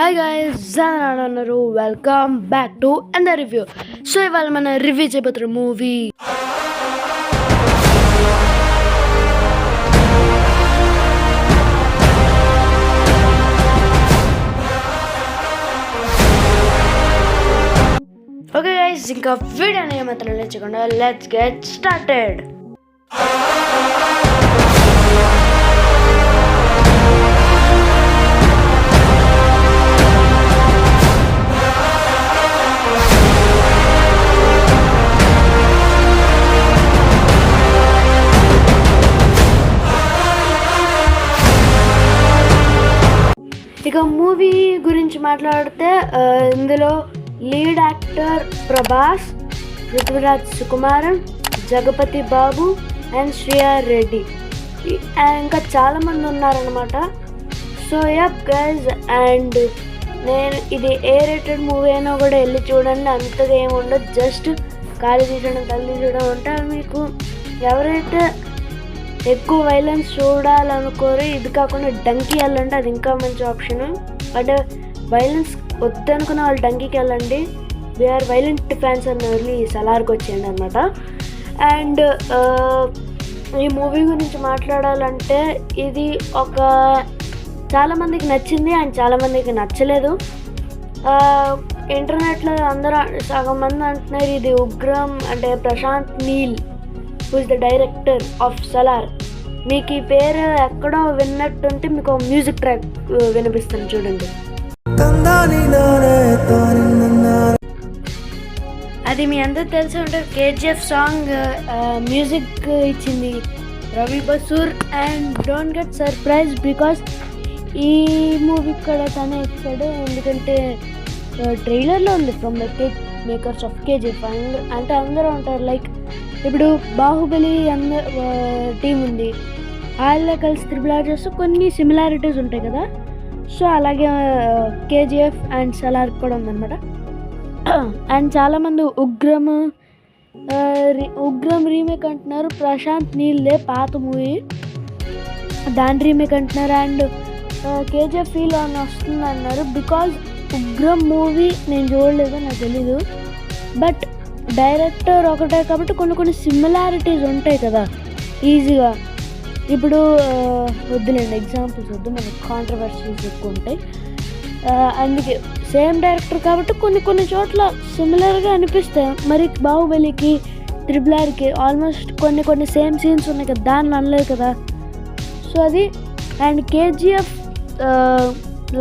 Hi guys, John అన్నారు. Welcome back to under review. So ఇవాళ మన రివ్యూ చేయబోతున్న మూవీ ఓకే గైస్, ఇంకా వీడియోని ఏమాత్రం లేచకుండా లెట్స్ గెట్ స్టార్టెడ్. ఇక మూవీ గురించి మాట్లాడితే ఇందులో lead actor Prabhas, Prithviraj Sukumaran, Jagapathi Babu and Shriya Reddy, ఇంకా చాలామంది ఉన్నారనమాట. సో యప్ గైజ్, అండ్ నేను ఇది ఏ రేటెడ్ మూవీ అయినా కూడా వెళ్ళి చూడండి, అంతగా ఏమి ఉండదు. జస్ట్ కాలు తీసడం తల్లి తీసడం అంటే మీకు ఎవరైతే ఎక్కువ వైలెన్స్ చూడాలనుకోరు, ఇది కాకుండా డంకీ వెళ్ళండి, అది ఇంకా మంచి ఆప్షన్. అంటే వైలెన్స్ వద్దనుకున్న వాళ్ళు డంకీకి వెళ్ళండి. వీఆర్ వైలెంట్ ఫ్యాన్స్ అని వెళ్ళి సలార్కి వచ్చేయండి అనమాట. అండ్ ఈ మూవీ గురించి మాట్లాడాలంటే ఇది ఒక చాలామందికి నచ్చింది అండ్ చాలామందికి నచ్చలేదు. ఇంటర్నెట్లో అందరూ సగం మంది అంటున్నారు ఇది ఉగ్రం, అంటే Prashanth Neel who is the director of Salaar. మీకు ఈ పేరు ఎక్కడో విన్నట్టుంటే మీకు మ్యూజిక్ ట్రాక్ వినిపిస్తాను చూడండి. అది మీ అందరూ తెలిసి ఉంటుంది. కేజీఎఫ్ సాంగ్ మ్యూజిక్ ఇచ్చింది Ravi Basur. And don't get surprise because ఈ మూవీ కూడా తనే ఇచ్చాడు, ఎందుకంటే ట్రైలర్లో ఉంది from the makers of KGF. అంటే అందరూ ఉంటారు, లైక్ ఇప్పుడు బాహుబలి టీం ఉంది, వాళ్ళ కలిసి త్రిబుల్ చేస్తూ కొన్ని సిమిలారిటీస్ ఉంటాయి కదా. సో అలాగే కేజీఎఫ్ అండ్ సలార్ కూడా ఉందన్నమాట. అండ్ చాలామంది ఉగ్రం రీమేక్ అంటున్నారు. ప్రశాంత్ నీల్దే పాత మూవీ, దాని రీమేక్ అంటున్నారు. అండ్ కేజీఎఫ్ ఫీల్ అని వస్తుంది అన్నారు. బికాజ్ ఉగ్రం మూవీ నేను చూడలేదు, నాకు తెలీదు. బట్ డైరెక్టర్ ఒకటే కాబట్టి కొన్ని సిమిలారిటీస్ ఉంటాయి కదా ఈజీగా. ఇప్పుడు వద్దులేండి, ఎగ్జాంపుల్స్ వద్దు, మనకి కాంట్రవర్సీస్ ఎక్కువ ఉంటాయి. అందుకే సేమ్ డైరెక్టర్ కాబట్టి కొన్ని చోట్ల సిమిలర్గా అనిపిస్తాయి. మరి బాహుబలికి త్రిబుల్ ఆల్మోస్ట్ కొన్ని సేమ్ సీన్స్ ఉన్నాయి కదా, దాన్ని అనలేదు కదా. సో అది. అండ్ కేజీఎఫ్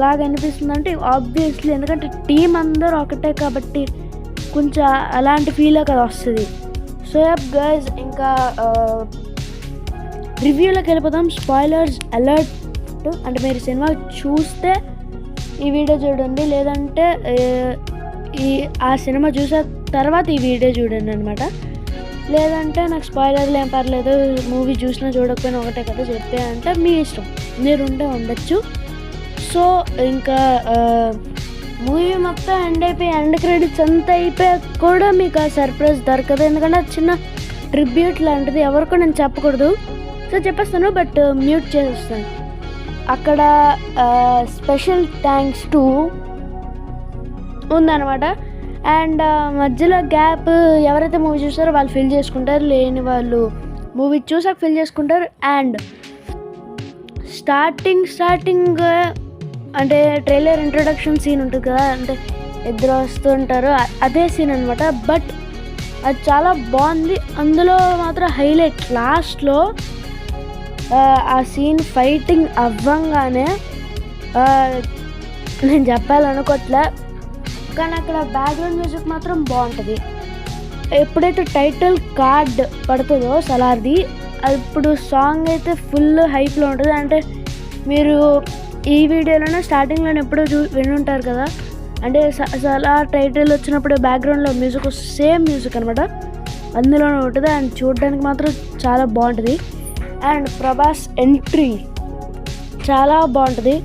లాగా అనిపిస్తుంది అంటే ఆబ్వియస్లీ, ఎందుకంటే టీం అందరూ ఒకటే కాబట్టి కొంచెం అలాంటి ఫీల్ కదా వస్తుంది. సో యప్ గైజ్, ఇంకా రివ్యూలోకి వెళ్ళిపోతాం. Spoilers alert. అంటే మీరు సినిమా చూస్తే ఈ వీడియో చూడండి, లేదంటే ఆ సినిమా చూసిన తర్వాత ఈ వీడియో చూడండి అనమాట. లేదంటే నాకు స్పాయిలర్లు ఏం పర్లేదు, మూవీ చూసినా చూడకపోయినా ఒకటే కదా చెప్పే అంటే మీ ఇష్టం, మీరు ఉండొచ్చు. సో ఇంకా మూవీ మొత్తం ఎండ్ క్రెడిట్స్ అంతా అయిపోయా కూడా మీకు ఆ సర్ప్రైజ్ దొరకదు, ఎందుకంటే అది చిన్న ట్రిబ్యూట్ లాంటిది. ఎవరికో నేను చెప్పకూడదు, సో చెప్పేస్తాను, బట్ మ్యూట్ చేసేస్తాను. అక్కడ స్పెషల్ థ్యాంక్స్ టు ఉందన్నమాట. అండ్ మధ్యలో గ్యాప్ ఎవరైతే మూవీ చూస్తారో వాళ్ళు ఫిల్ చేసుకుంటారు, లేని వాళ్ళు మూవీ చూసాక ఫిల్ చేసుకుంటారు. అండ్ స్టార్టింగ్ అంటే ట్రైలర్ ఇంట్రొడక్షన్ సీన్ ఉంటుంది కదా, అంటే ఇద్దరు వస్తుంటారు, అదే సీన్ అనమాట. బట్ అది చాలా బాగుంది. అందులో మాత్రం హైలైట్ లాస్ట్లో ఆ సీన్ ఫైటింగ్ అవ్వంగానే, నేను చెప్పాలనుకోవట్లే కానీ అక్కడ బ్యాక్గ్రౌండ్ మ్యూజిక్ మాత్రం బాగుంటుంది. ఎప్పుడైతే టైటిల్ కార్డ్ పడుతుందో సలార్ది, ఇప్పుడు సాంగ్ అయితే ఫుల్ హైప్లో ఉంటుంది. అంటే మీరు ఈ వీడియోలోనే స్టార్టింగ్లోనే ఎప్పుడో వినుంటారు కదా, అంటే సలార్ టైటిల్ వచ్చినప్పుడు బ్యాక్గ్రౌండ్లో మ్యూజిక్ సేమ్ మ్యూజిక్ అనమాట, అందులోనే ఉంటుంది. అండ్ చూడడానికి మాత్రం చాలా బాగుంటుంది. అండ్ ప్రభాస్ ఎంట్రీ చాలా బాగుంటుంది.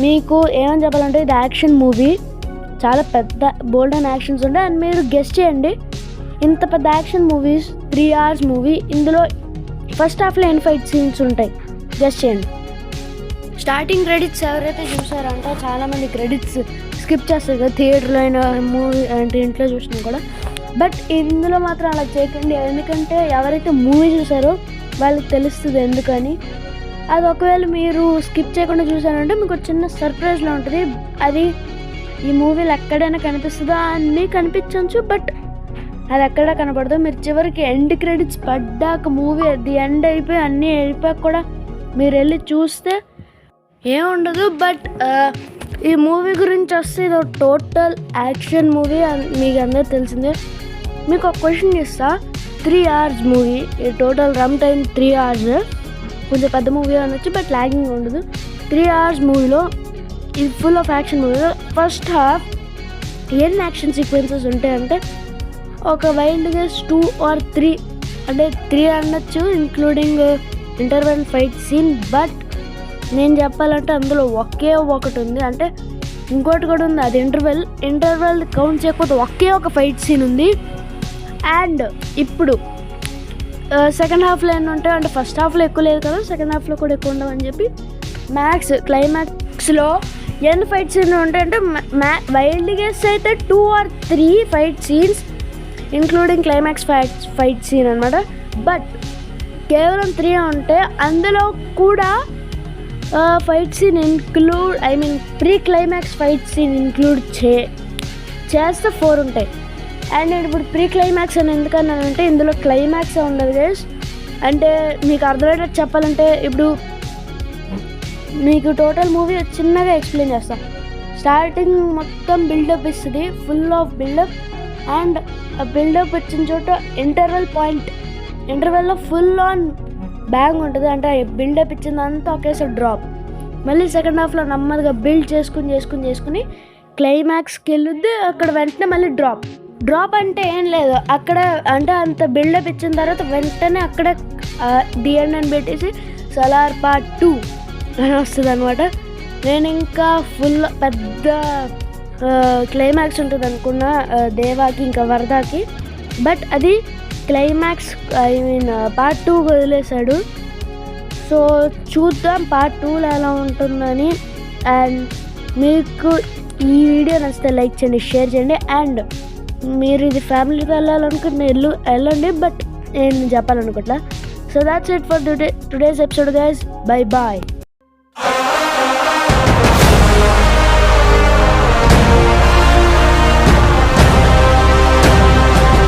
మీకు ఏమని చెప్పాలంటే ఇది యాక్షన్ మూవీ, చాలా పెద్ద బోల్డ్ అండ్ యాక్షన్స్ ఉంటాయి. అండ్ మీరు గెస్ట్ చేయండి, ఇంత పెద్ద యాక్షన్ మూవీస్ 3 hours మూవీ, ఇందులో ఫస్ట్ హాఫ్లో ఎన్ని ఫైట్ సీన్స్ ఉంటాయి గెస్ట్ చేయండి. స్టార్టింగ్ క్రెడిట్స్ ఎవరైతే చూసారంటే చాలామంది క్రెడిట్స్ స్కిప్ చేస్తారు కదా, థియేటర్లో అయినా మూవీ అంటే ఇంట్లో చూసినా కూడా. బట్ ఇందులో మాత్రం అలా చేయకండి, ఎందుకంటే ఎవరైతే మూవీ చూసారో వాళ్ళకి తెలుస్తుంది ఎందుకని. అది ఒకవేళ మీరు స్కిప్ చేయకుండా చూసారంటే మీకు చిన్న సర్ప్రైజ్లో ఉంటుంది. అది ఈ మూవీలో ఎక్కడైనా కనిపిస్తుందో అన్నీ కనిపించవచ్చు, బట్ అది ఎక్కడా కనపడదు. మీరు చివరికి ఎండ్ క్రెడిట్స్ పడ్డాక మూవీ అది ఎండ్ అయిపోయి అన్నీ అయిపోయాక కూడా మీరు వెళ్ళి చూస్తే ఏముండదు. బట్ ఈ మూవీ గురించి వస్తే ఇది టోటల్ యాక్షన్ మూవీ, మీకు అందరూ తెలిసిందే. మీకు ఒక క్వశ్చన్ ఇస్తా, 3 hours మూవీ, ఈ టోటల్ రన్ టైం 3 hours. కొంచెం పెద్ద మూవీ అనొచ్చు, బట్ లాగింగ్ ఉండదు. 3 hours మూవీలో ఇది ఫుల్ ఆఫ్ యాక్షన్ మూవీలో ఫస్ట్ హాఫ్ ఎన్ని యాక్షన్ సీక్వెన్సెస్ ఉంటాయంటే ఒక వైల్డ్ గెస్ 2 or 3, అంటే 3 అనొచ్చు including interval fight scene. But నేను చెప్పాలంటే అందులో ఒకే ఒకటి ఉంది, అంటే ఇంకోటి కూడా ఉంది, అది ఇంటర్వెల్ కౌంట్ చేయకపోతే ఒకే ఒక ఫైట్ సీన్ ఉంది. అండ్ ఇప్పుడు సెకండ్ హాఫ్లో ఎన్ని ఉంటాయి అంటే ఫస్ట్ హాఫ్లో ఎక్కువ లేదు కదా, సెకండ్ హాఫ్లో కూడా ఎక్కువ ఉండవని చెప్పి క్లైమాక్స్లో ఎన్ని ఫైట్ సీన్ ఉంటాయంటే వైల్డ్ గెస్ అయితే 2 or 3 fight scenes including climax fight scene అనమాట. బట్ కేవలం 3 ఉంటే అందులో కూడా fight scene pre climax fight scene include చేస్తే 4 ఉంటాయి. అండ్ నేను ఇప్పుడు ప్రీ క్లైమాక్స్ అని ఎందుకన్నానంటే ఇందులో క్లైమాక్స్ ఉండదు గైస్. అంటే మీకు అర్థమయ్యేటట్టు చెప్పాలంటే ఇప్పుడు మీకు టోటల్ మూవీ చిన్నగా ఎక్స్ప్లెయిన్ చేస్తాను. స్టార్టింగ్ మొత్తం బిల్డప్ ఇస్తుంది, ఫుల్ ఆఫ్ బిల్డప్. అండ్ ఆ బిల్డప్ వచ్చిన చోట ఇంటర్వెల్లో ఫుల్ ఆన్ బ్యాంగ్ ఉంటుంది, అంటే బిల్డప్ ఇచ్చిందంతా ఒకేసారి డ్రాప్. మళ్ళీ సెకండ్ హాఫ్లో నెమ్మదిగా బిల్డ్ చేసుకుని క్లైమాక్స్కి వెళ్ళొద్ది, అక్కడ వెంటనే మళ్ళీ డ్రాప్ అంటే ఏం లేదు, అక్కడ అంటే అంత బిల్డప్ ఇచ్చిన తర్వాత వెంటనే అక్కడ ది ఎండ్ అని పెట్టేసి సలార్ పార్ట్ 2 అని వస్తుంది అనమాట. నేను ఇంకా ఫుల్ పెద్ద క్లైమాక్స్ ఉంటుంది అనుకున్నా దేవాకి ఇంకా వరదాకి, బట్ అది క్లైమాక్స్ పార్ట్ 2 వదిలేశాడు. సో చూద్దాం పార్ట్ 2లో ఎలా ఉంటుందని. అండ్ మీకు ఈ వీడియో నచ్చితే లైక్ చేయండి, షేర్ చేయండి. అండ్ మీరు ఇది ఫ్యామిలీతో వెళ్ళాలనుకుంటే వెళ్ళండి, బట్ నేను చెప్పాలనుకోవట్లా. So that's it for today's episode guys. Bye bye.